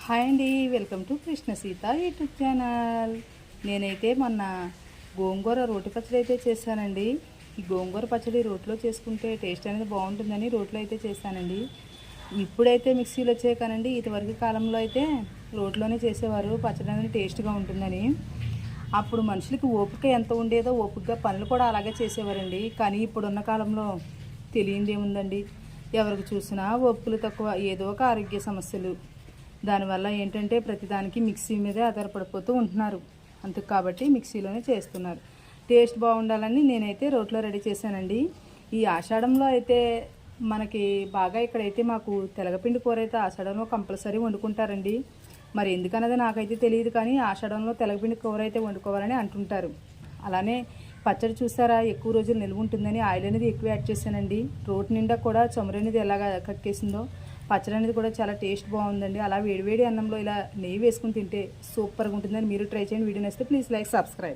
Hi అండి, welcome to Krishna Sita YouTube channel. నేనైతే మొన్న గోంగూర రోటి పచ్చడి అయితే చేశానండి. ఈ గోంగూర పచ్చడి రోట్లో చేసుకుంటే టేస్ట్ అనేది బాగుంటుందని రోట్లో అయితే చేశానండి. ఇప్పుడైతే మిక్సీలో వచ్చాయి కానండి, ఇదివరకు కాలంలో అయితే రోట్లోనే చేసేవారు. పచ్చడి అనేది టేస్ట్గా ఉంటుందని. అప్పుడు మనుషులకి ఓపిక ఎంత ఉండేదో ఓపికగా పనులు కూడా అలాగే చేసేవారండి. కానీ ఇప్పుడున్న కాలంలో తెలియందేముందండి, ఎవరికి చూసినా ఓపికలు తక్కువ, ఏదో ఒక ఆరోగ్య సమస్యలు. దానివల్ల ఏంటంటే ప్రతిదానికి మిక్సీ మీదే ఆధారపడిపోతూ ఉంటున్నారు. అందుకు కాబట్టి మిక్సీలోనే చేస్తున్నారు. టేస్ట్ బాగుండాలని నేనైతే రోట్లో రెడీ చేశానండి. ఈ ఆషాఢంలో అయితే మనకి బాగా ఇక్కడైతే మాకు తెలగపిండి కూర అయితే ఆషాఢంలో కంపల్సరీ వండుకుంటారండి. మరి ఎందుకన్నది నాకైతే తెలియదు, కానీ ఆషాఢంలో తెలగపిండి కూర అయితే వండుకోవాలని అంటుంటారు. అలానే పచ్చడి చూసారా, ఎక్కువ రోజులు నిల్వ ఉంటుందని ఆయిల్ అనేది ఎక్కువ యాడ్ చేశానండి. రోటి నిండా కూడా చమురు అనేది ఎలాగా కక్కేసిందో. పచ్చడి అనేది కూడా చాలా టేస్ట్ బాగుందండి. అలా వేడివేడి అన్నంలో ఇలా నెయ్యి వేసుకుని తింటే సూపర్గా ఉంటుందని మీరు ట్రై చేయండి. వీడియో నచ్చితే ప్లీజ్ లైక్, సబ్స్క్రైబ్.